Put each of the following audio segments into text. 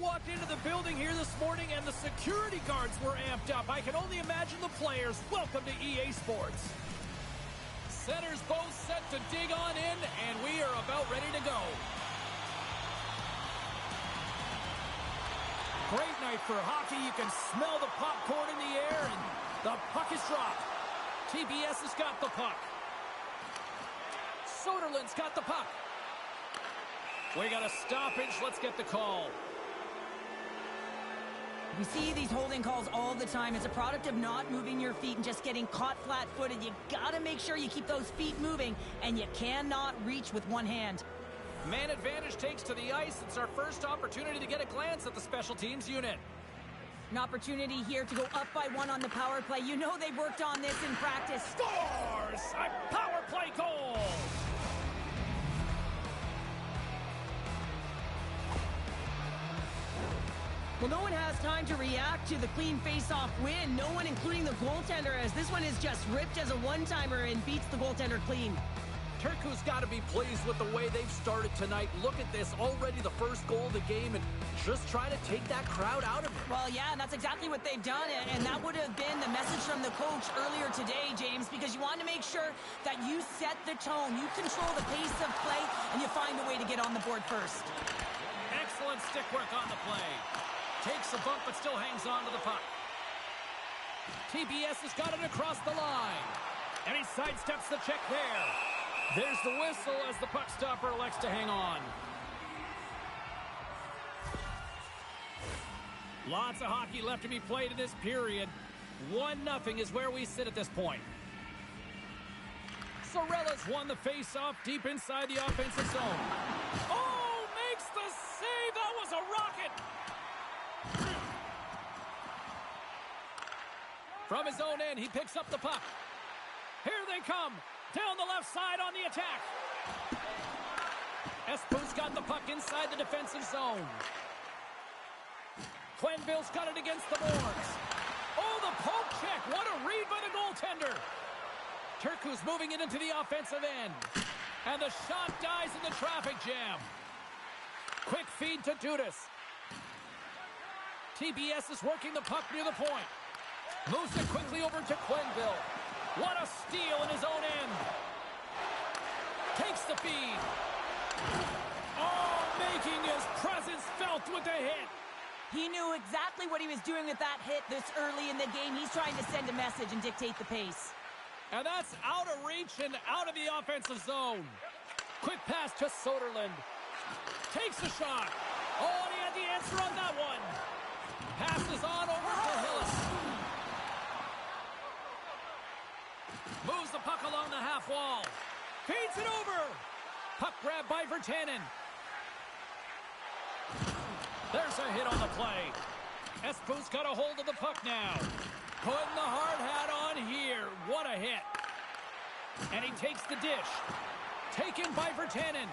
walked into the building here this morning and the security guards were amped up. I can only imagine the players. Welcome to EA Sports. Centers both set to dig on in, and we are about ready to go. Great night for hockey. You can smell the popcorn in the air, and the puck is dropped. TPS has got the puck. Soderlund's got the puck. We got a stoppage. Let's get the call. We see these holding calls all the time. It's a product of not moving your feet and just getting caught flat-footed. You gotta make sure you keep those feet moving, and you cannot reach with one hand. Man advantage takes to the ice. It's our first opportunity to get a glance at the special teams unit. An opportunity here to go up by one on the power play. You know they've worked on this in practice. Scores! A power play goal! Well, no one has time to react to the clean face-off win. No one, including the goaltender, as this one is just ripped as a one-timer and beats the goaltender clean. Turku's got to be pleased with the way they've started tonight. Look at this, already the first goal of the game, and just try to take that crowd out of it. Well, yeah, and that's exactly what they've done, and that would have been the message from the coach earlier today, James, because you want to make sure that you set the tone, you control the pace of play, and you find a way to get on the board first. Excellent stick work on the play. Takes a bump, but still hangs on to the puck. TPS has got it across the line, and he sidesteps the check there. There's the whistle as the puck stopper elects to hang on. Lots of hockey left to be played in this period. 1-0 is where we sit at this point. Sorella's won the face-off deep inside the offensive zone. Oh, makes the save! That was a rocket! From his own end, he picks up the puck. Here they come! Down the left side on the attack. Espoo's got the puck inside the defensive zone. Quenneville's got it against the boards. Oh, the poke check. What a read by the goaltender. Turku's moving it into the offensive end. And the shot dies in the traffic jam. Quick feed to Dudas. TPS is working the puck near the point. Moves it quickly over to Quenneville. What a steal in his own end. Takes the feed. Oh, making his presence felt with the hit. He knew exactly what he was doing with that hit this early in the game. He's trying to send a message and dictate the pace. And that's out of reach and out of the offensive zone. Quick pass to Soderlund. Takes a shot. Oh, and he had the answer on that one. Passes on over to Hillis. Moves the puck along the half wall. Feeds it over. Puck grab by Virtanen. There's a hit on the play. Espoo's got a hold of the puck now. Putting the hard hat on here. What a hit. And he takes the dish. Taken by Virtanen.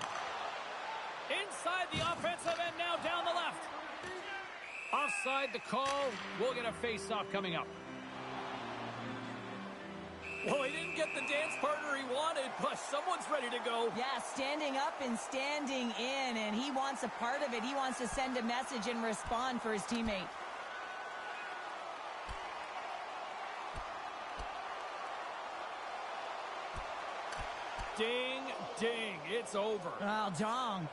Inside the offensive end now down the left. Offside the call. We'll get a face-off coming up. Well, he didn't get the dance partner he wanted, but someone's ready to go. Yeah, standing up and standing in, and he wants a part of it. He wants to send a message and respond for his teammate. Ding, ding, it's over. Oh, dong.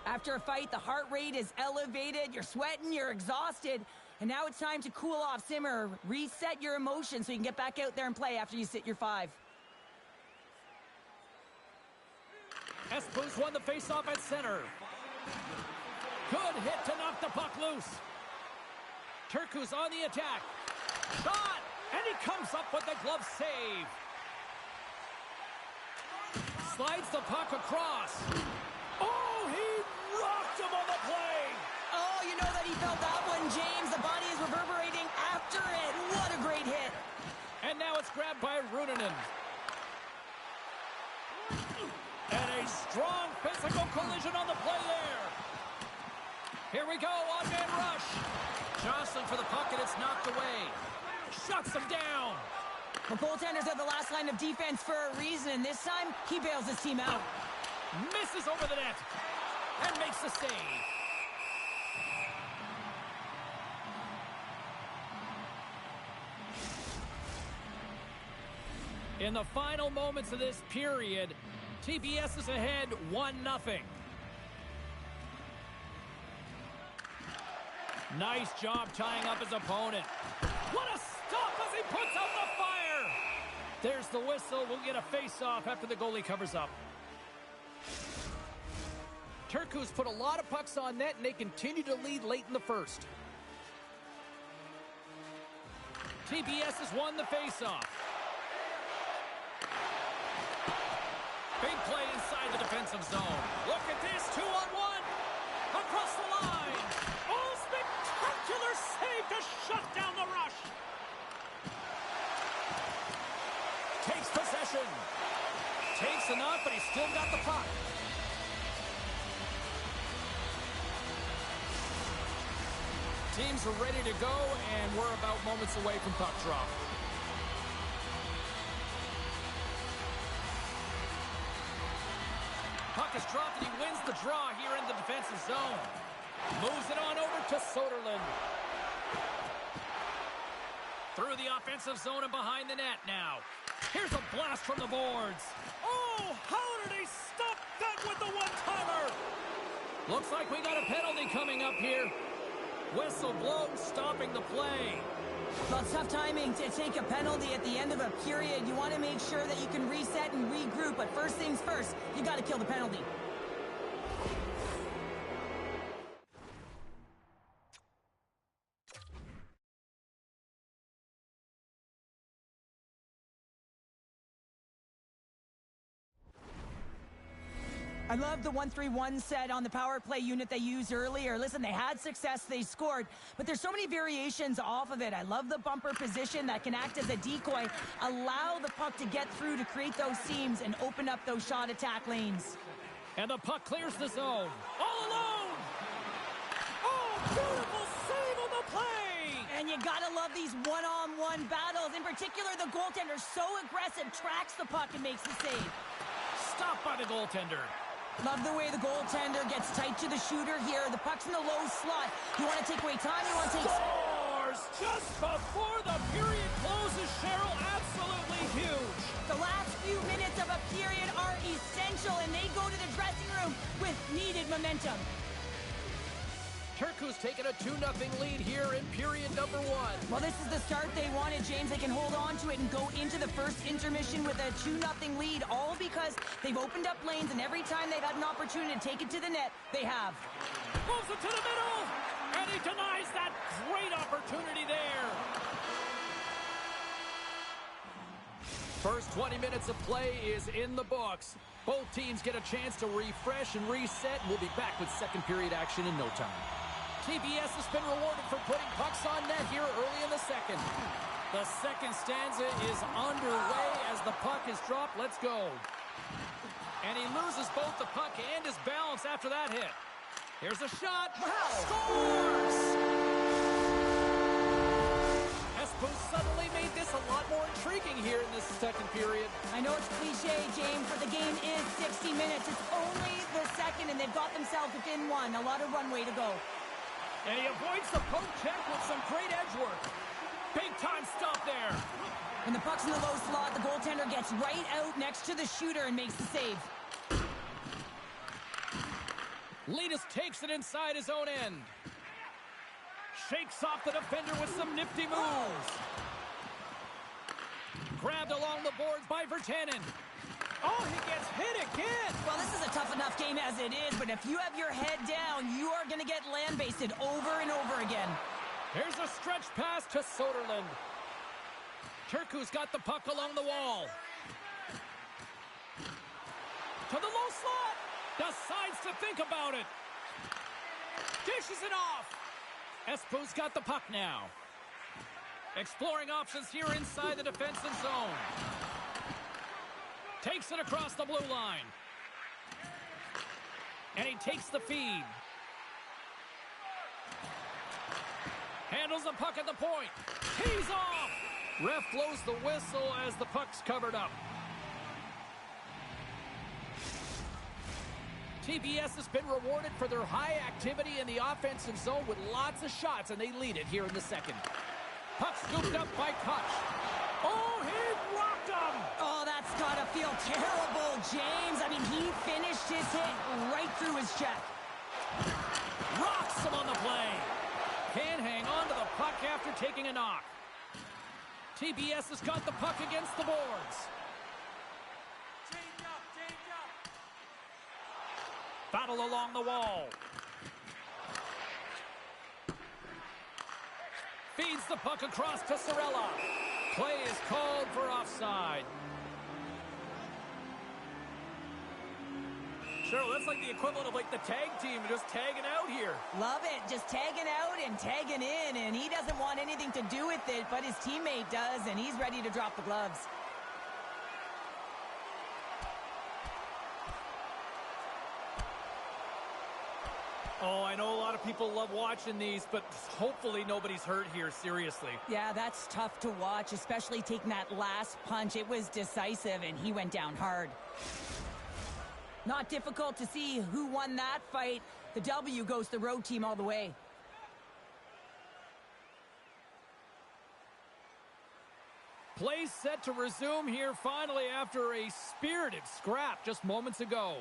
After a fight, the heart rate is elevated, you're sweating, you're exhausted, and now it's time to cool off, simmer, reset your emotions so you can get back out there and play after you sit your 5. Espoo's won the faceoff at center. Good hit to knock the puck loose. Turku's on the attack. Shot! And he comes up with the glove save. Slides the puck across. Oh, he rocked him on the play. Oh, you know that he felt that one, James. The body is reverberating after it. What a great hit. And now it's grabbed by Runanen. And a strong physical collision on the play there. Here we go, on-man rush. Jostling for the puck, and it's knocked away. Shuts him down. The goaltenders are the last line of defense for a reason, and this time, he bails his team out. Misses over the net and makes the save. In the final moments of this period, TPS is ahead 1-0. Nice job tying up his opponent. What a stop as he puts out the fire! There's the whistle. We'll get a face-off after the goalie covers up. Turku's put a lot of pucks on net, and they continue to lead late in the first. TPS has won the face-off. Big play inside the defensive zone. Look at this, 2-on-1. Across the line. Oh, spectacular save to shut down the rush. Takes possession. Takes enough, but he's still got the puck. Teams are ready to go, and we're about moments away from puck drop. Puck is dropped, and he wins the draw here in the defensive zone. Moves it on over to Soderlund. Through the offensive zone and behind the net now. Here's a blast from the boards. Oh, how did he stop that with the one-timer? Looks like we got a penalty coming up here. Whistle blown, stopping the play. Well, it's tough timing to take a penalty at the end of a period. You want to make sure that you can reset and regroup, but first things first, you got to kill the penalty. I love the 1-3-1 set on the power play unit they used earlier. Listen, they had success, they scored, but there's so many variations off of it. I love the bumper position that can act as a decoy, allow the puck to get through to create those seams and open up those shot attack lanes. And the puck clears the zone. All alone! Oh, beautiful save on the play! And you gotta love these one-on-one battles. In particular, the goaltender, so aggressive, tracks the puck and makes the save. Stopped by the goaltender. Love the way the goaltender gets tight to the shooter here. The puck's in the low slot. You want to take away time, you want to take... Scores just before the period closes, Cheryl. Absolutely huge. The last few minutes of a period are essential, and they go to the dressing room with needed momentum. Turku's taken a 2-0 lead here in period number 1. Well, this is the start they wanted, James. They can hold on to it and go into the first intermission with a 2-0 lead, all because they've opened up lanes, and every time they've had an opportunity to take it to the net, they have. Moves it to the middle, and he denies that great opportunity there. First 20 minutes of play is in the books. Both teams get a chance to refresh and reset, and we'll be back with second period action in no time. TPS has been rewarded for putting pucks on net here early in the second. The second stanza is underway as the puck is dropped. Let's go. And he loses both the puck and his balance after that hit. Here's a shot. Wow. Scores! Espoo suddenly made this a lot more intriguing here in this second period. I know it's cliche, James, but the game is 60 minutes. It's only the second, and they've got themselves within one. A lot of runway to go. And he avoids the poke check with some great edge work. Big time stop there. When the puck's in the low slot, the goaltender gets right out next to the shooter and makes the save. Linus takes it inside his own end. Shakes off the defender with some nifty moves. Grabbed along the boards by Virtanen. Oh, he gets hit again. Well, this is a tough enough game as it is, but if you have your head down, you are going to get land-basted over and over again. Here's a stretch pass to Soderlund. Turku's got the puck along the wall. To the low slot. Decides to think about it. Dishes it off. Espoo's got the puck now. Exploring options here inside the defensive zone. Takes it across the blue line. And he takes the feed. Handles the puck at the point. He's off. Ref blows the whistle as the puck's covered up. TPS has been rewarded for their high activity in the offensive zone with lots of shots, and they lead it here in the second. Puck scooped up by Koch. Oh, he rocked him! Oh, that's gotta feel terrible, James. I mean, he finished his hit right through his check. Rocks him on the play. Can't hang on to the puck after taking a knock. TPS has got the puck against the boards. Battle along the wall. Feeds the puck across to Sorella. Play is called for offside. Cheryl, that's like the equivalent of like the tag team just tagging out here. Love it. Just tagging out and tagging in, and he doesn't want anything to do with it, but his teammate does, and he's ready to drop the gloves. Oh, I know a lot of people love watching these, but hopefully nobody's hurt here, seriously. Yeah, that's tough to watch, especially taking that last punch. It was decisive, and he went down hard. Not difficult to see who won that fight. The W goes to the road team all the way. Play set to resume here finally after a spirited scrap just moments ago.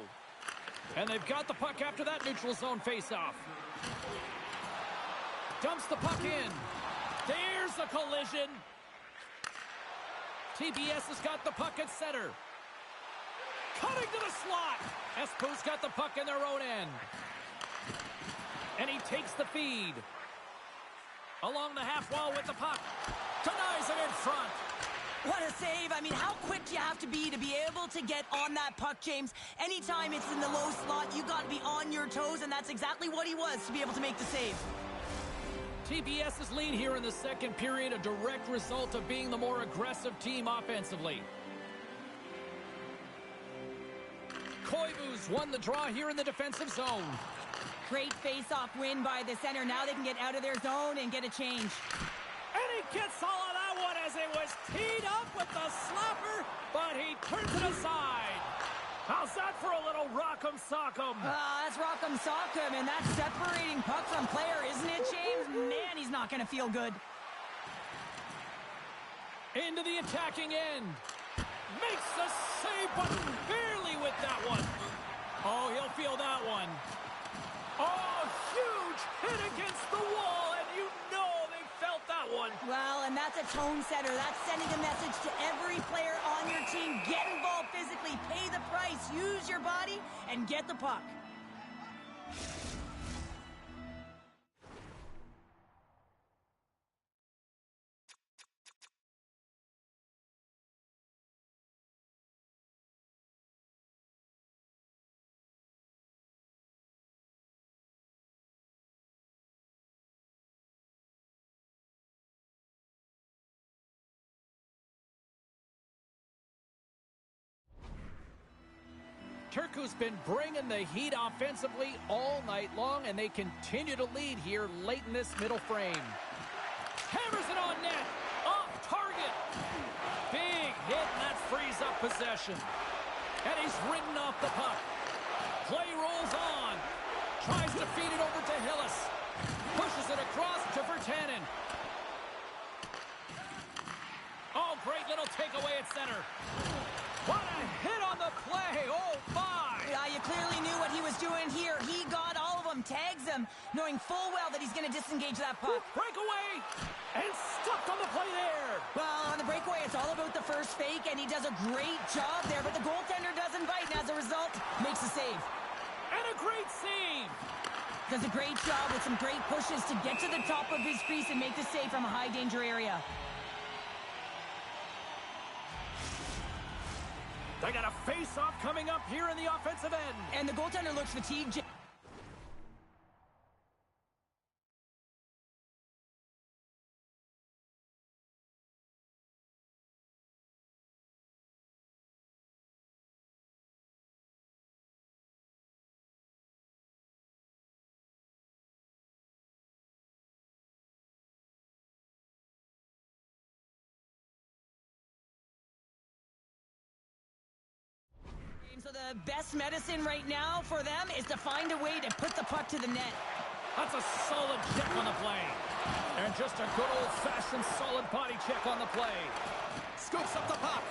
And they've got the puck after that neutral zone faceoff. Dumps the puck in. There's a collision. TPS has got the puck at center. Cutting to the slot. Espoo's got the puck in their own end. And he takes the feed. Along the half wall with the puck. Denies it in front. What a save. I mean, how quick do you have to be able to get on that puck, James? Anytime it's in the low slot, you got to be on your toes, and that's exactly what he was to be able to make the save. TPS's lead here in the second period, a direct result of being the more aggressive team offensively. Koivu's won the draw here in the defensive zone. Great face-off win by the center. Now they can get out of their zone and get a change. And he gets all of that one as it was teed up with the slapper, but he turns it aside. How's that for a little rock'em sock'em? That's rock'em sock'em, and that's separating puck from player, isn't it, James? Man, he's not going to feel good. Into the attacking end. Makes the save, but barely with that one. Oh, he'll feel that one. Oh, huge hit against the wall, and you know they felt that one. Well, and that's a tone setter. That's sending a message to every player on your team. Get involved physically, pay the price, use your body, and get the puck. Turku's been bringing the heat offensively all night long, and they continue to lead here late in this middle frame. Hammers it on net. Off target. Big hit, and that frees up possession. And he's ridden off the puck. Play rolls on. Tries to feed it over to Hillis. Pushes it across to Virtanen. Oh, great little takeaway at center. What a hit on the play. Oh, my. Yeah, you clearly knew what he was doing here. He got all of them, tags them, knowing full well that he's going to disengage that puck. Breakaway, and stopped on the play there. Well, on the breakaway, it's all about the first fake, and he does a great job there, but the goaltender doesn't bite, and as a result, makes a save. And a great save. Does a great job with some great pushes to get to the top of his crease and make the save from a high-danger area. They got a face-off coming up here in the offensive end. And the goaltender looks fatigued. So the best medicine right now for them is to find a way to put the puck to the net. That's a solid check on the play. And just a good old-fashioned solid body check on the play. Scoops up the puck.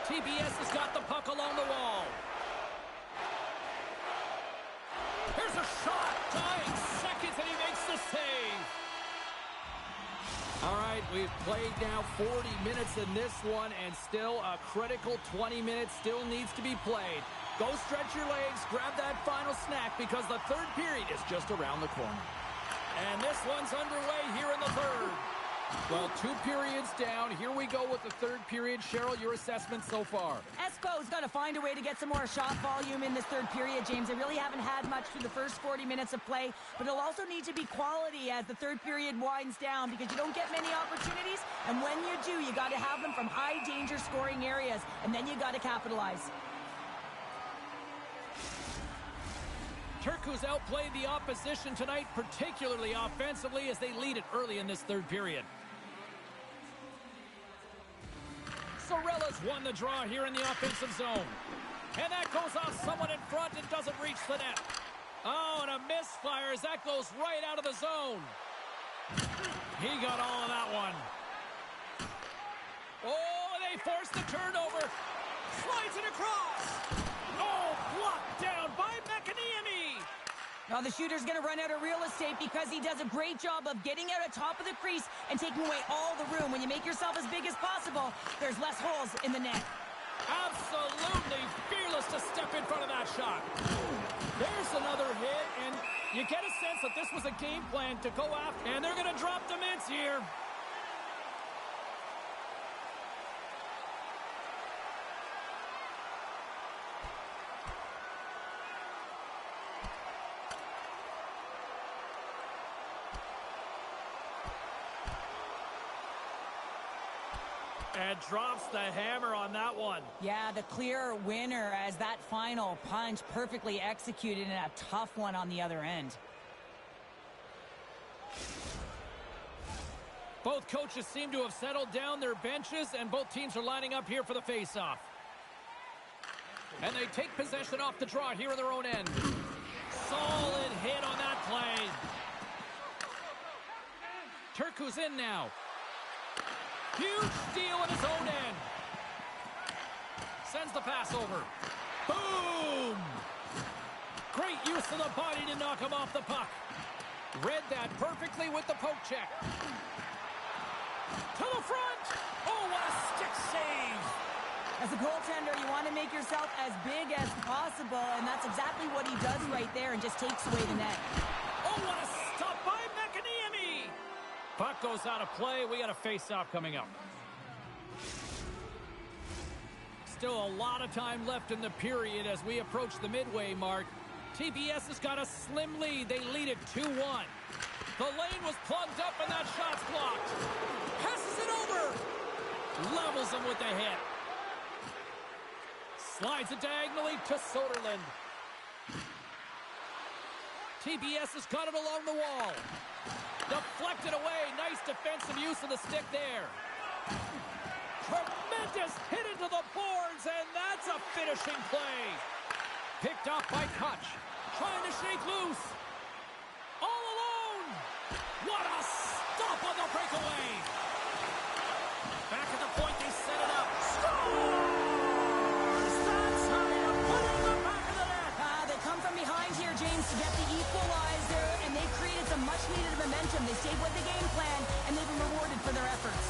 TPS has got the puck along the wall. Here's a shot. Dying seconds, and he makes the save. All right, we've played now 40 minutes in this one, and still a critical 20 minutes still needs to be played. Go stretch your legs, grab that final snack, because the third period is just around the corner. And this one's underway here in the third. Well, 2 periods down. Here we go with the third period. Cheryl, your assessment so far? Espoo's got to find a way to get some more shot volume in this third period, James. They really haven't had much through the first 40 minutes of play, but it'll also need to be quality as the third period winds down because you don't get many opportunities, and when you do, you got to have them from high-danger scoring areas, and then you got to capitalize. Turku's outplayed the opposition tonight, particularly offensively, as they lead it early in this third period. Sorella's won the draw here in the offensive zone. And that goes off someone in front and doesn't reach the net. Oh, and a misfire as that goes right out of the zone. He got all of that one. Oh, they forced the turnover. Slides it across. Oh, blocked down by McAniemi. Now the shooter's going to run out of real estate because he does a great job of getting out of top of the crease and taking away all the room. When you make yourself as big as possible, there's less holes in the net. Absolutely fearless to step in front of that shot. There's another hit, and you get a sense that this was a game plan to go after, and they're going to drop the mitts here. And drops the hammer on that one. Yeah, the clear winner as that final punch perfectly executed and a tough one on the other end. Both coaches seem to have settled down their benches, and both teams are lining up here for the face-off. And they take possession off the draw here in their own end. Solid hit on that play. Turku's in now. Huge steal in his own end. Sends the pass over. Boom! Great use of the body to knock him off the puck. Read that perfectly with the poke check. To the front! Oh, what a stick save! As a goaltender, you want to make yourself as big as possible, and that's exactly what he does right there and just takes away the net. Oh, what a stop by McAniemi! Puck goes out of play. We got a face-off coming up. Still a lot of time left in the period as we approach the midway mark. TPS has got a slim lead. They lead it 2-1. The lane was plugged up and that shot's blocked. Passes it over. Levels him with the hit. Slides it diagonally to Soderlund. TPS has got it along the wall. Deflected away. Nice defensive use of the stick there. Tremendous hit into the boards, and that's a finishing play. Picked off by Kutch. Trying to shake loose. All alone. What a stop on the breakaway. Back at the point, they set it up. Scores! That's how you put it in the back of the net. They come from behind here, James, to get the equalizer, and they created some much-needed momentum. They stayed with the game plan, and they've been rewarded for their efforts.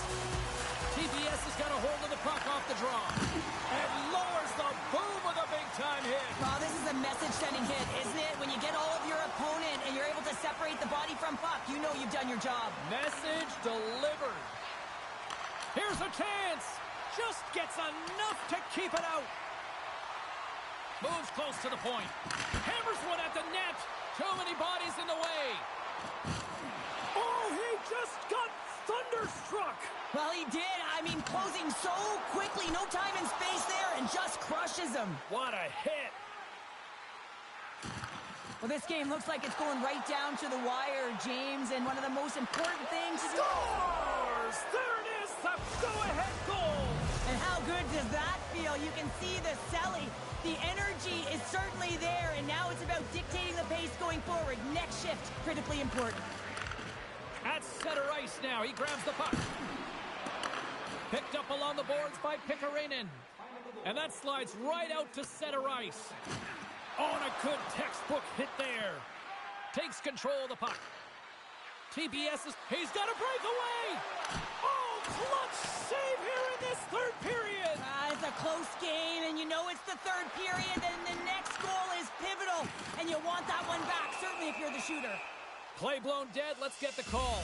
TPS has got a hold of the puck off the draw and lowers the boom of the big-time hit. Well, this is a message-sending hit, isn't it? When you get all of your opponent and you're able to separate the body from puck, you know you've done your job. Message delivered. Here's a chance. Just gets enough to keep it out. Moves close to the point. Hammers one at the net. Too many bodies in the way. Oh, he just got thunderstruck. Well, he did. I mean, closing so quickly. No time and space there, and just crushes him. What a hit. Well, this game looks like it's going right down to the wire, James, and one of the most important things is... Scores! There it is, the go-ahead goal! And how good does that feel? You can see the Selly. The energy is certainly there, and now it's about dictating the pace going forward. Next shift, critically important. At center ice now. He grabs the puck. Picked up along the boards by Pickarainen. And that slides right out to center ice. Oh, and a good textbook hit there. Takes control of the puck. TPS is... He's got a breakaway! Oh, clutch save here in this third period! It's a close game, and you know it's the third period, and the next goal is pivotal, and you want that one back, certainly if you're the shooter. Play blown dead. Let's get the call.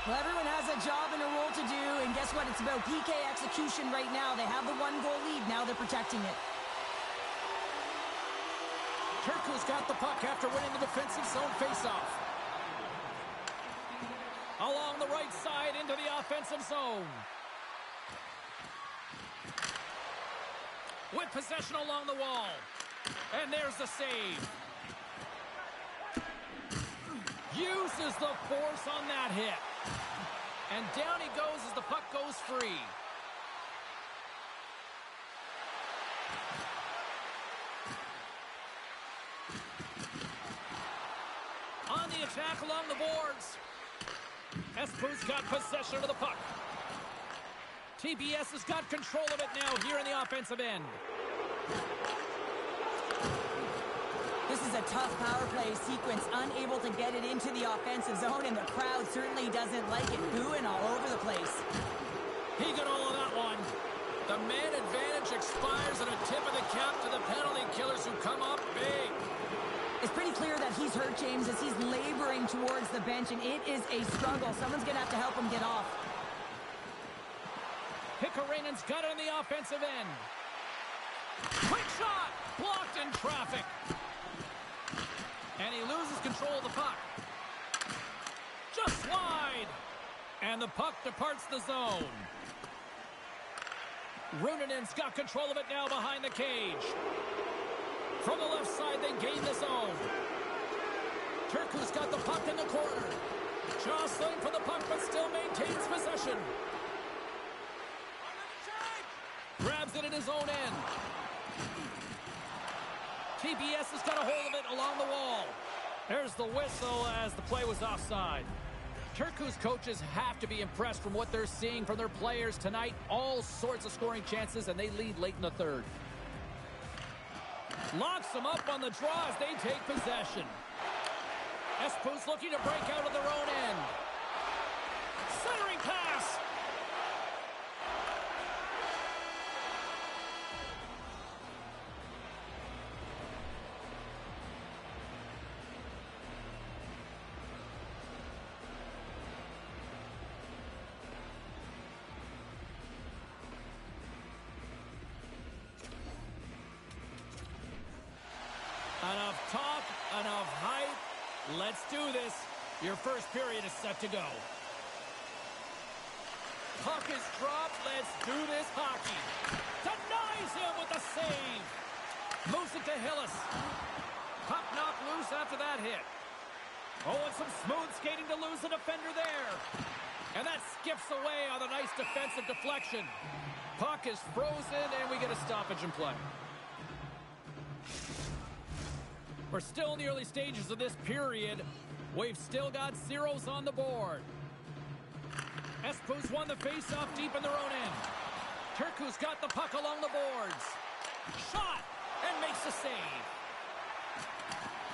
Well, everyone has a job and a role to do, and guess what? It's about PK execution right now. They have the one-goal lead. Now they're protecting it. Turku's got the puck after winning the defensive zone faceoff. Along the right side into the offensive zone. With possession along the wall. And there's the save. Uses the force on that hit. And down he goes as the puck goes free. On the attack along the boards. Espoo's got possession of the puck. TPS has got control of it now here in the offensive end. This is a tough power play sequence, unable to get it into the offensive zone, and the crowd certainly doesn't like it, booing all over the place. He got all of that one. The man advantage expires at a tip of the cap to the penalty killers who come up big. It's pretty clear that he's hurt, James, as he's laboring towards the bench, and it is a struggle. Someone's going to have to help him get off. Pickarainen's got it in the offensive end. Quick shot! Blocked in traffic. And he loses control of the puck. Just wide. And the puck departs the zone. Runonen's got control of it now behind the cage. From the left side, they gain the zone. Turku's got the puck in the corner. Jostling for the puck, but still maintains possession. Grabs it in his own end. TPS has got a hold of it along the wall. There's the whistle as the play was offside. Turku's coaches have to be impressed from what they're seeing from their players tonight. All sorts of scoring chances, and they lead late in the third. Locks them up on the draw as they take possession. Espoo's looking to break out of their own end. Centering pass. Enough talk, enough hype. Let's do this. Your first period is set to go. Puck is dropped. Let's do this hockey. Denies him with a save. Moves it to Hillis. Puck knocked loose after that hit. Oh, and some smooth skating to lose the defender there. And that skips away on a nice defensive deflection. Puck is frozen, and we get a stoppage in play. We're still in the early stages of this period. We've still got zeros on the board. Espoo's won the faceoff deep in their own end. Turku's got the puck along the boards. Shot and makes the save.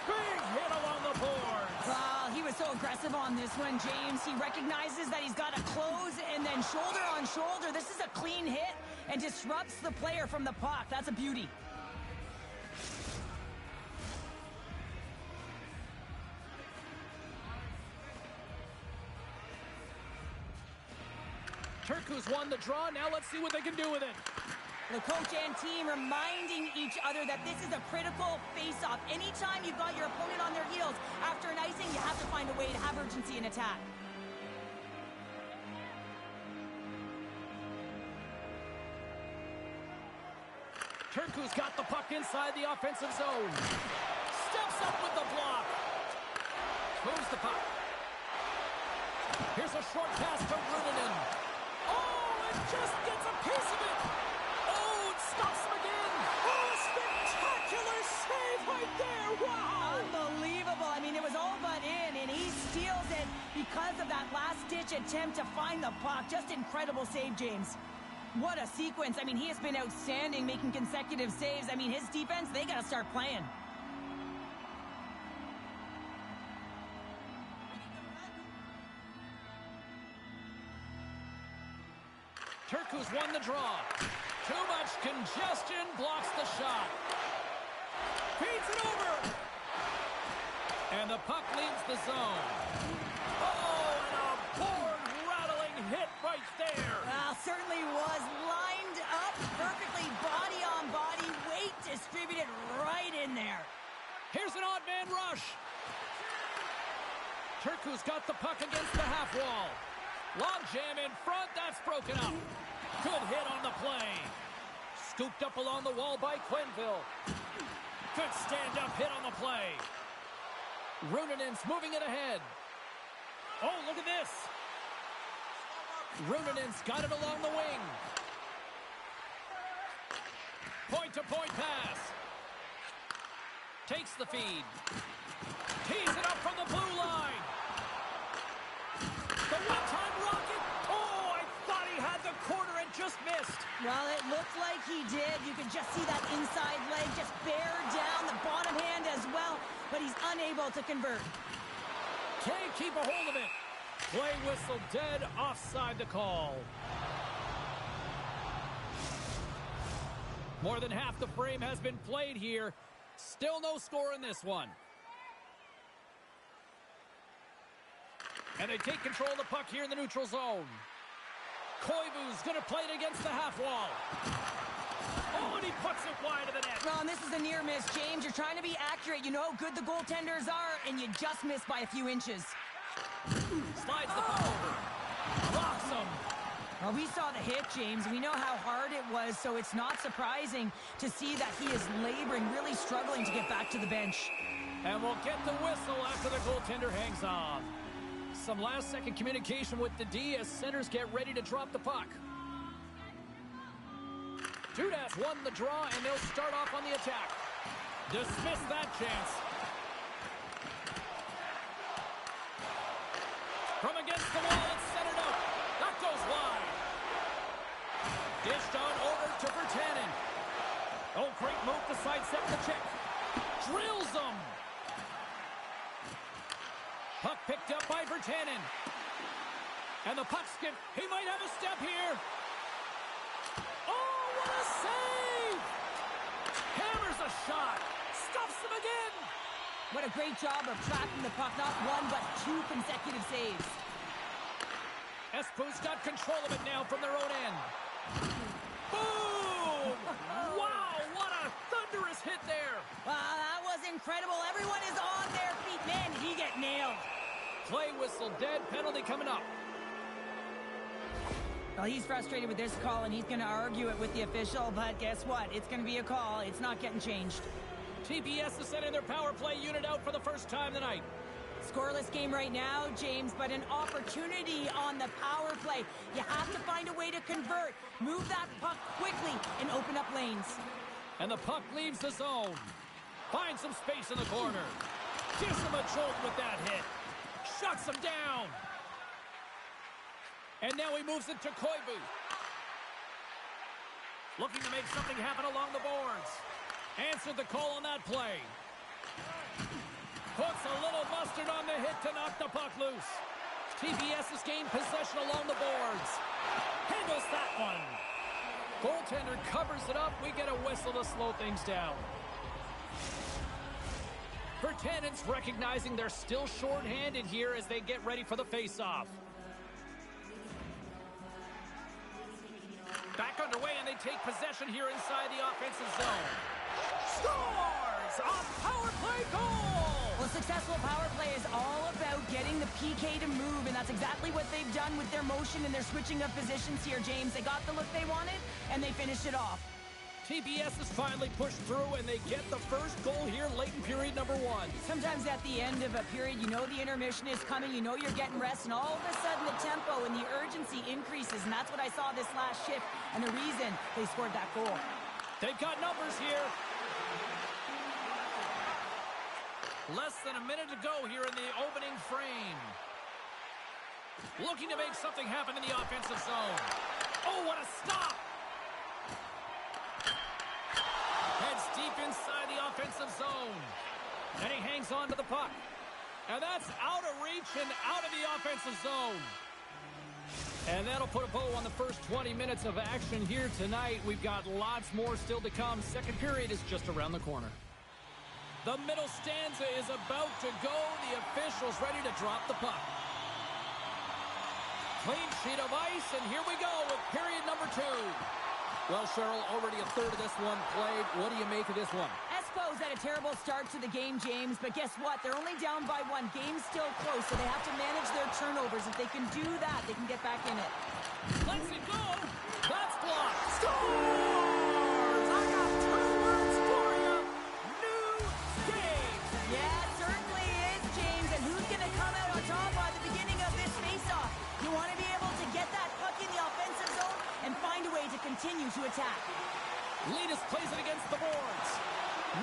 Big hit along the boards. Well, he was so aggressive on this one, James. He recognizes that he's got to close and then shoulder on shoulder. This is a clean hit and disrupts the player from the puck. That's a beauty. Turku's won the draw. Now let's see what they can do with it. The coach and team reminding each other that this is a critical face-off. Anytime you've got your opponent on their heels after an icing, you have to find a way to have urgency in attack. Turku's got the puck inside the offensive zone. Steps up with the block. Moves the puck. Here's a short pass to Runonen. Oh, and just gets a piece of it. Oh, it stops him again. Oh, spectacular save right there. Wow. Unbelievable. I mean, it was all but in, and he steals it because of that last-ditch attempt to find the puck. Just incredible save, James. What a sequence. I mean, he has been outstanding, making consecutive saves. I mean, his defense, they got to start playing. Turku's won the draw. Too much congestion, blocks the shot. Feeds it over. And the puck leaves the zone. Oh, and a board-rattling hit right there. Well, certainly was lined up perfectly, body on body, weight distributed right in there. Here's an odd man rush. Turku's got the puck against the half wall. Long jam in front, that's broken up. Good hit on the play. Scooped up along the wall by Quenneville. Good stand-up hit on the play. Runenen's moving it ahead. Oh, look at this. Runenen's got it along the wing. Point-to-point pass. Takes the feed. Tees it up from the blue line. The one-time rocket. Oh, I thought he had the corner and just missed. Well, it looked like he did. You can just see that inside leg just bear down, the bottom hand as well, but he's unable to convert. Can't keep a hold of it. Play whistle dead, offside the call. More than half the frame has been played here. Still no score in this one. And they take control of the puck here in the neutral zone. Koivu's going to play it against the half wall. Oh, and he puts it wide of the net. Well, and this is a near miss, James. You're trying to be accurate. You know how good the goaltenders are, and you just miss by a few inches. Slides the puck over. Blocks him. Well, we saw the hit, James. We know how hard it was, so it's not surprising to see that he is laboring, really struggling to get back to the bench. And we'll get the whistle after the goaltender hangs on. Some last-second communication with the D as centers get ready to drop the puck. Judas won the draw, and they'll start off on the attack. Dismiss that chance. From against the wall, it's centered up. That goes wide. Dished on over to Virtanen. Oh, great move to sidestep the check. Drills him. Puck picked up by Virtanen. And the puck skip. He might have a step here. Oh, what a save! Hammers a shot. Stuffs him again. What a great job of tracking the puck. Not one, but two consecutive saves. Espoo's got control of it now from their own end. Boom! Wow, what a thunderous hit there. Wow, that was incredible. Everyone is on their feet. Man, did he get nailed. Play whistle dead, penalty coming up. Well, he's frustrated with this call, and he's going to argue it with the official, but guess what? It's going to be a call. It's not getting changed. TPS is sending their power play unit out for the first time tonight. Scoreless game right now, James, but an opportunity on the power play. You have to find a way to convert. Move that puck quickly and open up lanes. And the puck leaves the zone. Finds some space in the corner. Gives him a jolt with that hit. Shuts him down. And now he moves it to Koivu. Looking to make something happen along the boards. Answered the call on that play. Puts a little mustard on the hit to knock the puck loose. TPS has gained possession along the boards. Handles that one. Goaltender covers it up. We get a whistle to slow things down. Virtanen's recognizing they're still short-handed here as they get ready for the face-off. Back underway, and they take possession here inside the offensive zone. Scores! A power play goal! Well, successful power play is all about getting the PK to move, and that's exactly what they've done with their motion and their switching of positions here, James. They got the look they wanted, and they finished it off. TPS has finally pushed through, and they get the first goal here late in period number 1. Sometimes at the end of a period, you know the intermission is coming, you know you're getting rest, and all of a sudden the tempo and the urgency increases, and that's what I saw this last shift, and the reason they scored that goal. They've got numbers here. Less than a minute to go here in the opening frame. Looking to make something happen in the offensive zone. Oh, what a stop! Heads deep inside the offensive zone. And he hangs on to the puck. And that's out of reach and out of the offensive zone. And that'll put a bow on the first 20 minutes of action here tonight. We've got lots more still to come. Second period is just around the corner. The middle stanza is about to go. The official's ready to drop the puck. Clean sheet of ice, and here we go with period number 2. Well, Cheryl, already a third of this one played. What do you make of this one? Espoo's had a terrible start to the game, James, but guess what? They're only down by 1. Game's still close, so they have to manage their turnovers. If they can do that, they can get back in it. Let's it go. That's blocked. Scores! I got 2 words for you. New stage. Yeah, it certainly is, James. And who's going to come out on top by the beginning of this faceoff? You want to be able to get that puck in the offensive zone and find a way to continue to attack. Leadus plays it against the boards.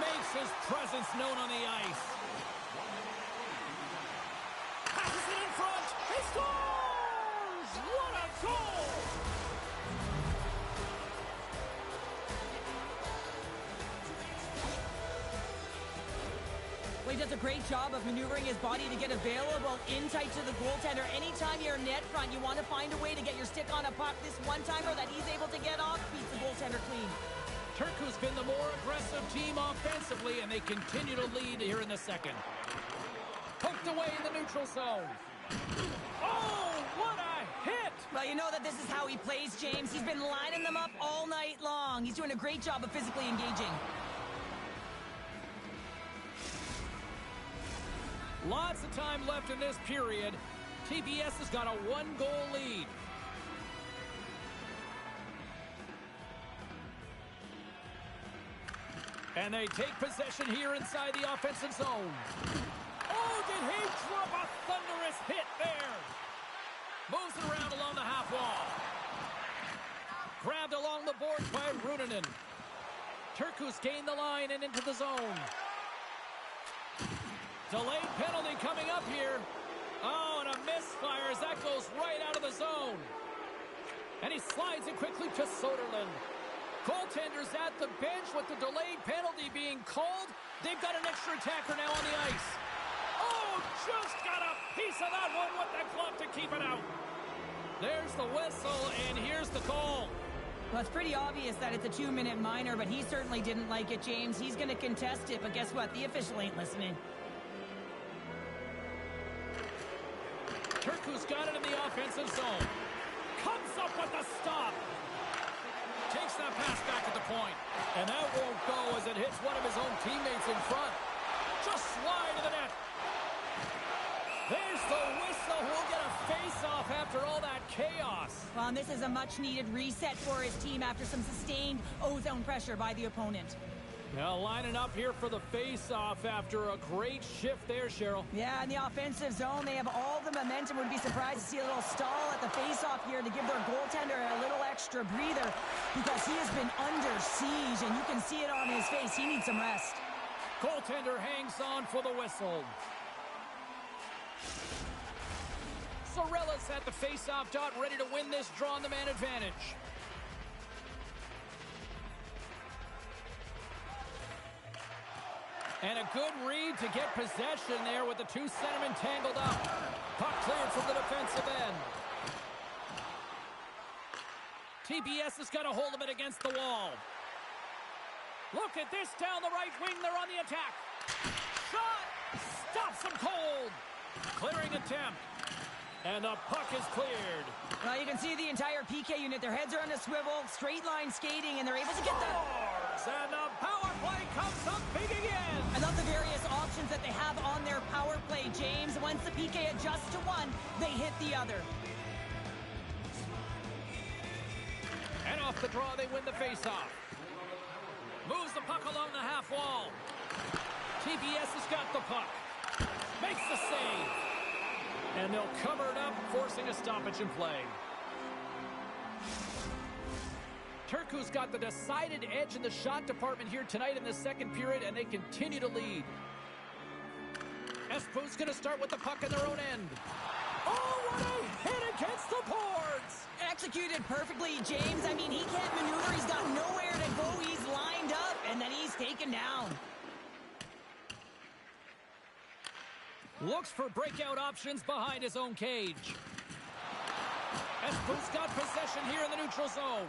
Makes his presence known on the ice. Passes it in front. He scores! What a goal! Well, he does a great job of maneuvering his body to get available in tight to the goaltender. Anytime you're net front, you want to find a way to get your stick on a puck. This one-timer that he's able to get off beats the goaltender clean. Turku's been the more aggressive team offensively, and they continue to lead here in the second. Poked away in the neutral zone. Oh, what a hit! Well, you know that this is how he plays, James. He's been lining them up all night long. He's doing a great job of physically engaging. Lots of time left in this period. TPS has got a 1-goal lead. And they take possession here inside the offensive zone. Oh, did he drop a thunderous hit there? Moves it around along the half wall. Grabbed along the board by Runanen. Turku's gained the line and into the zone. Delayed penalty coming up here. Oh, and a misfire as that goes right out of the zone. And he slides it quickly to Soderlund. Goaltenders at the bench with the delayed penalty being called. They've got an extra attacker now on the ice. Oh, just got a piece of that one with the glove to keep it out. There's the whistle, and here's the call. Well, it's pretty obvious that it's a 2-minute minor, but he certainly didn't like it, James. He's going to contest it, but guess what? The official ain't listening. Turku's got it in the offensive zone. Comes up with the stop. Takes that pass back at the point. And that won't go as it hits one of his own teammates in front. Just slide to the net. There's the whistle. We'll get a face-off after all that chaos. Well, and this is a much-needed reset for his team after some sustained O-zone pressure by the opponent. Now lining up here for the face-off after a great shift there, Cheryl. Yeah, in the offensive zone, they have all the momentum. Would be surprised to see a little stall at the face-off here to give their goaltender a little extra breather because he has been under siege, and you can see it on his face. He needs some rest. Goaltender hangs on for the whistle. Sorella's at the face-off dot, ready to win this draw on the man advantage. And a good read to get possession there with the 2 centermen tangled up. Puck cleared from the defensive end. TPS has got a hold of it against the wall. Look at this down the right wing. They're on the attack. Shot! Stops them cold. Clearing attempt. And the puck is cleared. Well, you can see the entire PK unit. Their heads are on a swivel, straight line skating, and they're able to get the... And the power play comes up big again. I love the various options that they have on their power play, James. Once the PK adjusts to one, they hit the other. And off the draw, they win the faceoff. Moves the puck along the half wall. TPS has got the puck. Makes the save. And they'll cover it up, forcing a stoppage in play. Turku's got the decided edge in the shot department here tonight in the second period, and they continue to lead. Espoo's going to start with the puck in their own end. Oh, what a hit against the boards! Executed perfectly, James. I mean, he can't maneuver. He's got nowhere to go. He's lined up, and then he's taken down. Looks for breakout options behind his own cage. Espoo's got possession here in the neutral zone.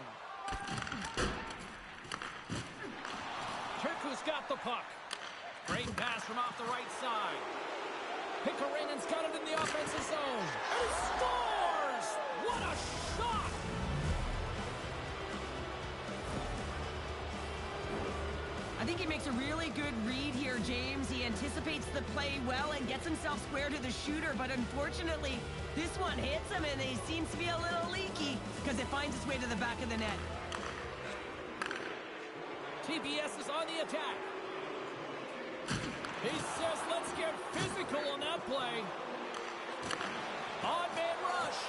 Turku's got the puck. Great pass from off the right side. Pikarinen's got it in the offensive zone. And he scores! What a shot! I think he makes a really good read here, James. He anticipates the play well and gets himself square to the shooter, but unfortunately, this one hits him and he seems to be a little leaky because it finds its way to the back of the net. TPS is on the attack. He says, let's get physical on that play. On-man rush.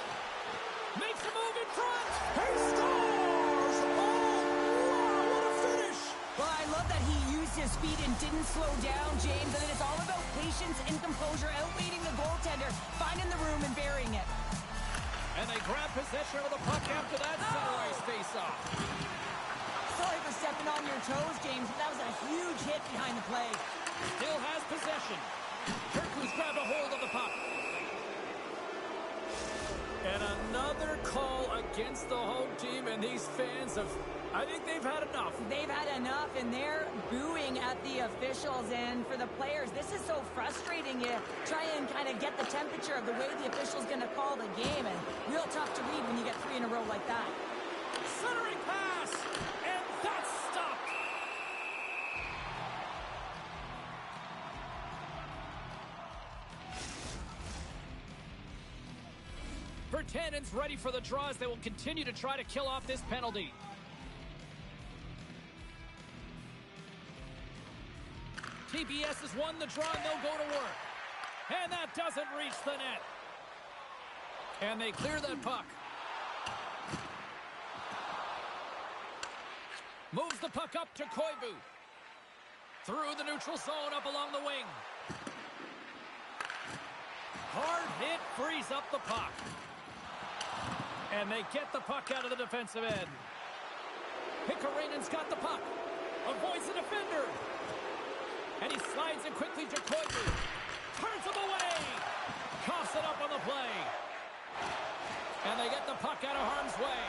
Makes a move in front. He scores! Oh, wow, what a finish! Well, I love that he used his speed and didn't slow down, James. And it's all about patience and composure, outweighing the goaltender, finding the room and burying it. And they grab possession of the puck after that center ice face-off. Sorry for stepping on your toes, James, but that was a huge hit behind the play. Still has possession. Turku's grabbed a hold of the puck. And another call against the home team, and these fans have, I think they've had enough. They've had enough, and they're booing at the officials. And for the players, this is so frustrating. You try and kind of get the temperature of the way the official's going to call the game, and real tough to read when you get 3 in a row like that. Centering pass, and that's stopped. Virtanen's ready for the draws. They will continue to try to kill off this penalty. TPS has won the draw, and they'll go to work. And that doesn't reach the net. And they clear that puck. Moves the puck up to Koivu. Through the neutral zone, up along the wing. Hard hit, frees up the puck. And they get the puck out of the defensive end. Pikarinen's got the puck. Avoids the defender. And he slides it quickly to Koivu. Turns him away. Coughs it up on the play. And they get the puck out of harm's way.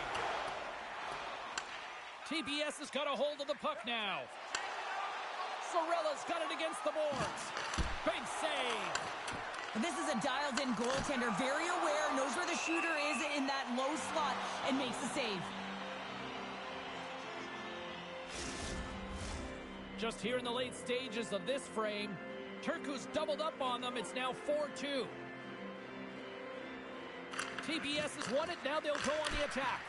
TPS has got a hold of the puck now. Sorella's got it against the boards. Big save. This is a dialed-in goaltender, very aware, knows where the shooter is in that low slot, and makes the save. Just here in the late stages of this frame, Turku's doubled up on them. It's now 4-2. TPS has won it. Now they'll go on the attack.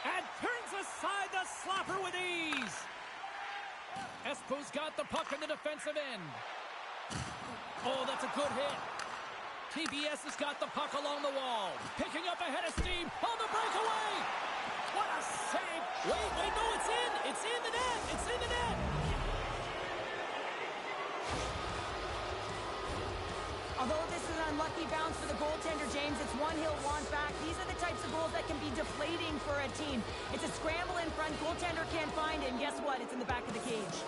And turns aside the slapper with ease. Espoo's got the puck in the defensive end. Oh, that's a good hit. TPS has got the puck along the wall. Picking up a head of steam on the breakaway. What a save. Wait, no, it's in. It's in the net. It's in the net. Although this is an unlucky bounce for the goaltender, James, it's one he'll want back. These are the types of goals that can be deflating for a team. It's a scramble in front, goaltender can't find it, and guess what? It's in the back of the cage.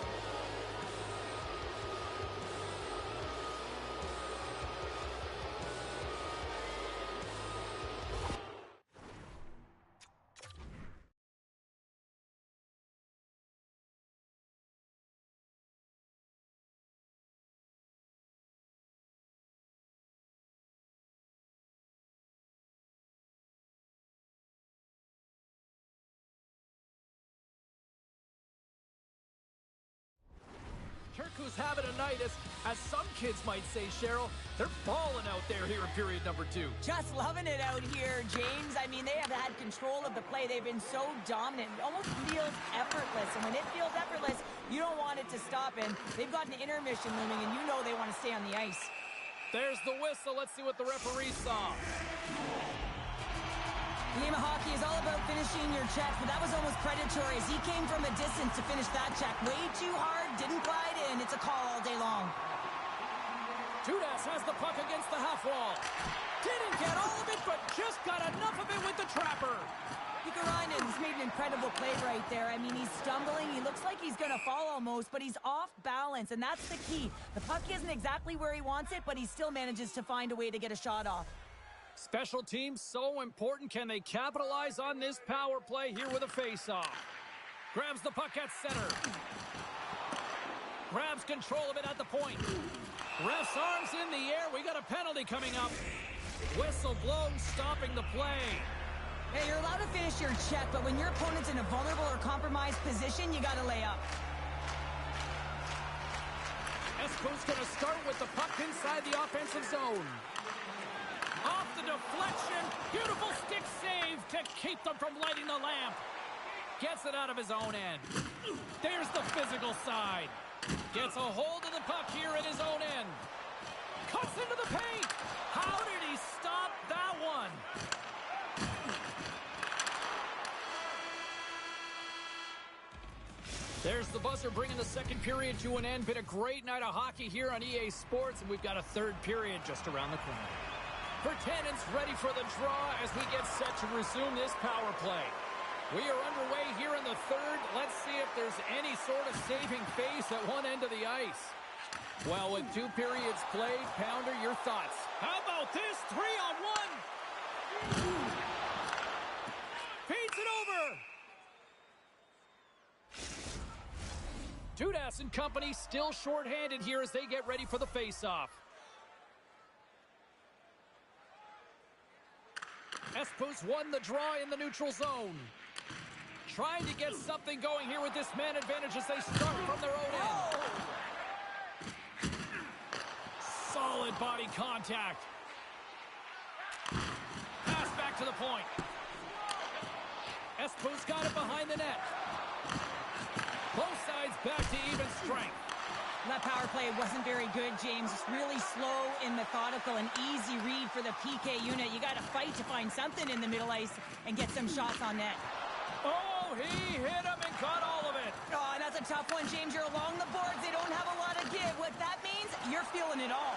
Turku's having a night, as some kids might say, Cheryl. They're balling out there here in period number 2. Just loving it out here, James. I mean, they have had control of the play. They've been so dominant. It almost feels effortless. And when it feels effortless, you don't want it to stop. And they've got an intermission looming, and you know they want to stay on the ice. There's the whistle. Let's see what the referee saw. The game of hockey is all about finishing your checks, but that was almost predatory as he came from a distance to finish that check. Way too hard, didn't glide in. It's a call all day long. Judas has the puck against the half wall. Didn't get all of it, but just got enough of it with the trapper. Pikkarainen's made an incredible play right there. I mean, he's stumbling. He looks like he's going to fall almost, but he's off balance, and that's the key. The puck isn't exactly where he wants it, but he still manages to find a way to get a shot off. Special teams so important. Can they capitalize on this power play here with a face-off? Grabs the puck at center. Grabs control of it at the point. Ref's arms in the air. We got a penalty coming up. Whistle blown, stopping the play. Hey, you're allowed to finish your check, but when your opponent's in a vulnerable or compromised position, you got to lay up. Espoo's going to start with the puck inside the offensive zone. Off the deflection. Beautiful stick save to keep them from lighting the lamp. Gets it out of his own end. There's the physical side. Gets a hold of the puck here at his own end. Cuts into the paint. How did he stop that one? There's the buzzer bringing the second period to an end. Been a great night of hockey here on EA Sports, and we've got a third period just around the corner. Pretendants ready for the draw as we get set to resume this power play. We are underway here in the third. Let's see if there's any sort of saving face at one end of the ice. Well, with 2 periods played, Pounder, your thoughts? How about this? 3-on-1. Feeds it over. Judas and company still shorthanded here as they get ready for the face-off. Espoo's won the draw in the neutral zone. Trying to get something going here with this man advantage as they start from their own end. Solid body contact. Pass back to the point. Espoo's got it behind the net. Both sides back to even strength. That power play wasn't very good, James. It's really slow and methodical, an easy read for the PK unit. You got to fight to find something in the middle ice and get some shots on net. Oh, he hit him and caught all of it. Oh, and that's a tough one, James. You're along the boards. They don't have a lot of give. What that means, you're feeling it all.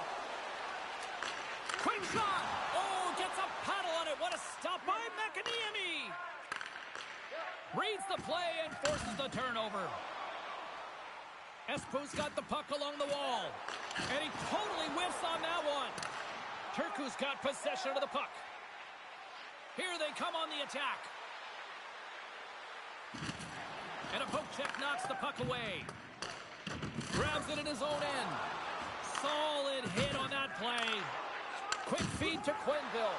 Quick shot. Oh, gets a paddle on it. What a stop by Makaniemi. Reads the play and forces the turnover. Espoo's got the puck along the wall. And he totally whiffs on that one. Turku's got possession of the puck. Here they come on the attack. And a poke check knocks the puck away. Grabs it in his own end. Solid hit on that play. Quick feed to Quenneville.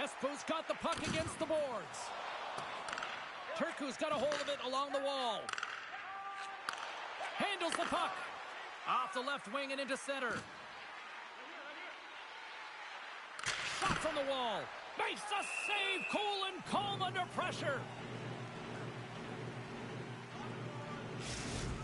Espoo's got the puck against the boards. Turku's got a hold of it along the wall. Handles the puck. Off the left wing and into center. Shot from the wall. Makes a save. Cool and calm under pressure.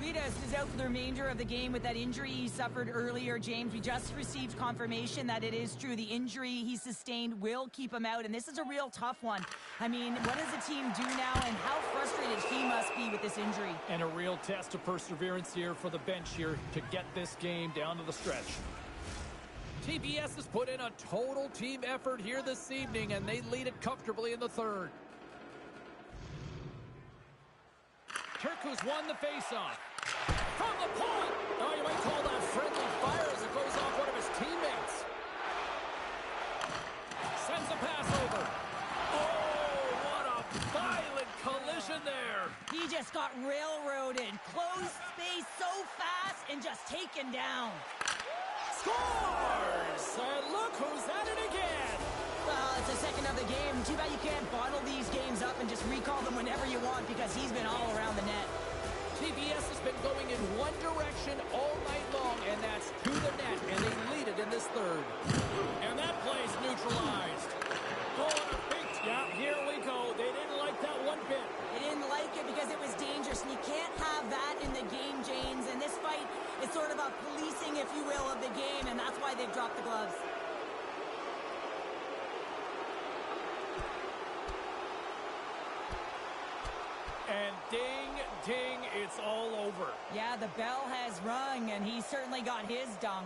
Vitas is out for the remainder of the game with that injury he suffered earlier, James. We just received confirmation that it is true. The injury he sustained will keep him out, and this is a real tough one. I mean, what does the team do now, and how frustrated he must be with this injury? And a real test of perseverance here for the bench here to get this game down to the stretch. TPS has put in a total team effort here this evening, and they lead it comfortably in the third. Turku's won the faceoff. From the point! Oh, you might call that friendly fire as it goes off one of his teammates. Sends a pass over. Oh, what a violent collision there. He just got railroaded. Closed space so fast and just taken down. Scores! And look who's at it again. Well, it's the second of the game. Too bad you can't bottle these games up and just recall them whenever you want because he's been all around the net. TPS has been going in in one direction all night long, and that's to the net, and they lead it in this third. And that play's neutralized. Oh, and a big... Yeah, here we go. They didn't like that one bit. They didn't like it because it was dangerous, and you can't have that in the game, James. And this fight is sort of a policing, if you will, of the game, and that's why they've dropped the gloves. And ding, ding, it's all over. Yeah, the bell has rung, and he certainly got his dung.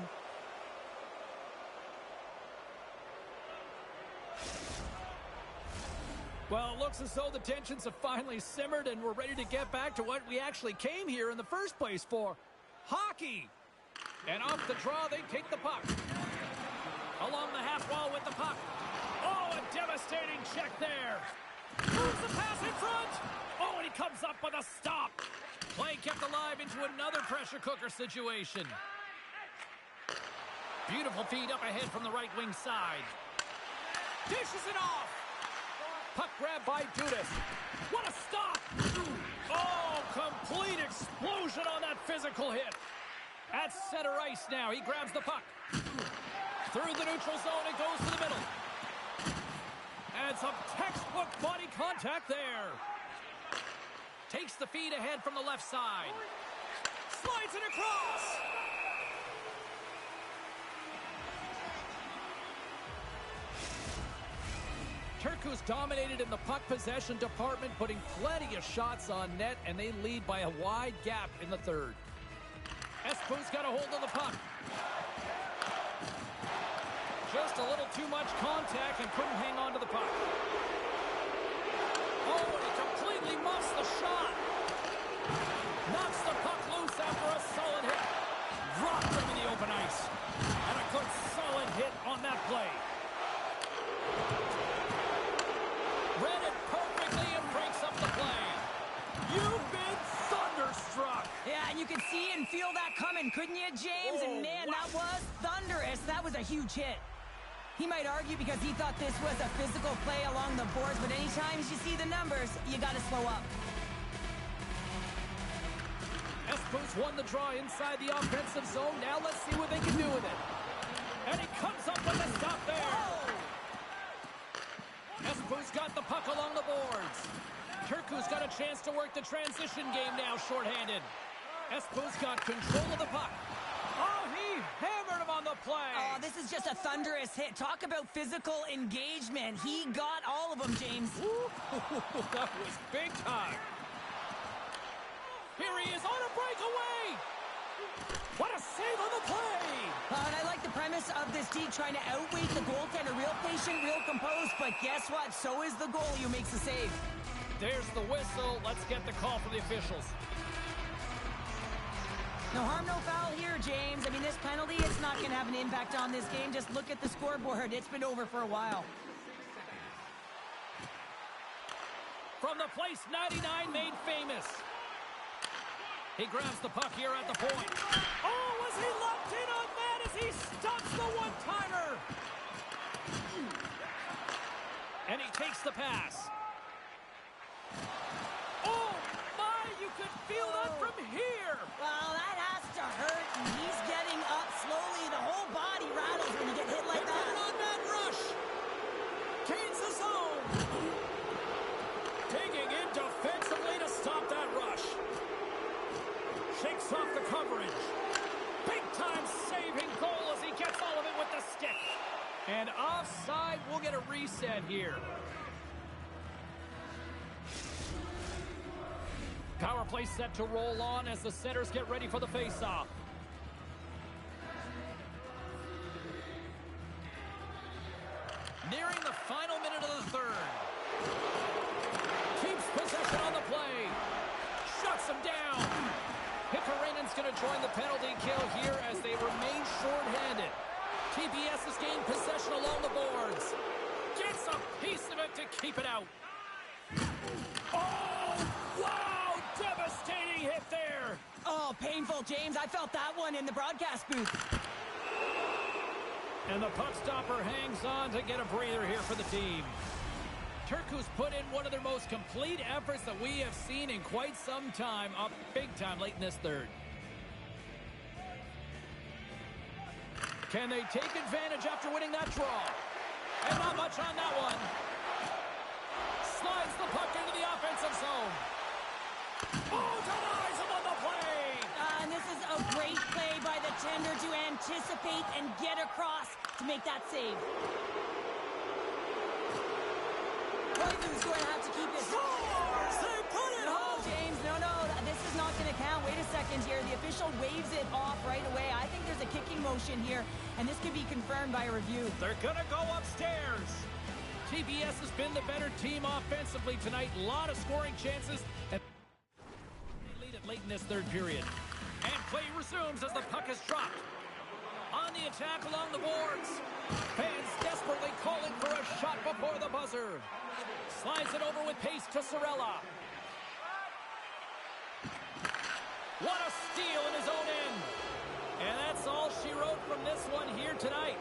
Well, it looks as though the tensions have finally simmered, and we're ready to get back to what we actually came here in the first place for. Hockey! And off the draw, they take the puck. Along the half wall with the puck. Oh, a devastating check there. Moves the pass in front. Oh, and he comes up with a stop. Play kept alive into another pressure cooker situation. Beautiful feed up ahead from the right wing side. Dishes it off. Puck grab by Dudas. What a stop. Oh, complete explosion on that physical hit. At center ice now. He grabs the puck. Through the neutral zone, it goes to the middle. And some textbook body contact there. Takes the feed ahead from the left side. Slides it across. Turku's dominated in the puck possession department, putting plenty of shots on net, and they lead by a wide gap in the third. Espoo's got a hold of the puck. Just a little too much contact and couldn't hang on to the puck. Oh, and he completely muffs the shot. Knocks the puck loose after a solid hit. Dropped him in the open ice. And a good solid hit on that play. Read it perfectly and breaks up the play. You've been thunderstruck. Yeah, and you could see and feel that coming, couldn't you, James? Oh, and man, wow. that was thunderous. That was a huge hit. He might argue because he thought this was a physical play along the boards, but anytime you see the numbers, you got to slow up. Espoo's won the draw inside the offensive zone. Now let's see what they can do with it. And he comes up with a stop there. Oh! Espoo's got the puck along the boards. Turku's got a chance to work the transition game now shorthanded. Espoo's got control of the puck. Oh, he hammered him on the play. Oh, this is just a thunderous hit. Talk about physical engagement. He got all of them, James. Ooh, that was big time. Here he is on a breakaway. What a save on the play. And I like the premise of this D trying to outweight the goaltender. Real patient, real composed, but guess what? So is the goalie who makes the save. There's the whistle. Let's get the call from the officials. No harm, no foul here, James. I mean, this penalty, it's not going to have an impact on this game. Just look at the scoreboard. It's been over for a while. From the place 99 made famous. He grabs the puck here at the point. Oh, was he locked in on that as he stops the one-timer? And he takes the pass. Oh, my, you could feel that from here. Well, that has to hurt, and he's getting up slowly. The whole body rattles when you get hit like that. On that rush. Gains the zone. Digging in defensively to stop that rush. Shakes off the coverage. Big-time saving goal as he gets all of it with the stick. And offside, we'll get a reset here. Power play set to roll on as the centers get ready for the face-off. Nearing the final minute of the third. Keeps possession on the play. Shuts him down. Hikarinen's going to join the penalty kill here as they remain short-handed. TPS has gained possession along the boards. Gets a piece of it to keep it out. Oh, wow! Devastating hit there. Oh, painful, James. I felt that one in the broadcast booth. And the puck stopper hangs on to get a breather here for the team. Turku's put in one of their most complete efforts that we have seen in quite some time, up big time late in this third. Can they take advantage after winning that draw? And not much on that one. Slides the puck into the offensive zone. Oh, denies him on the play. And this is a great play by the tender to anticipate and get across to make that save. Who's going to have to keep this. They put it home. James, no, this is not going to count. Wait a second here. The official waves it off right away. I think there's a kicking motion here, and this could be confirmed by a review. They're going to go upstairs. TPS has been the better team offensively tonight. A lot of scoring chances. And they lead it late in this third period. And play resumes as the puck is dropped. On the attack along the boards. Fans desperately calling for a shot before the buzzer. Slides it over with pace to Sorella. What a steal in his own end. And that's all she wrote from this one here tonight.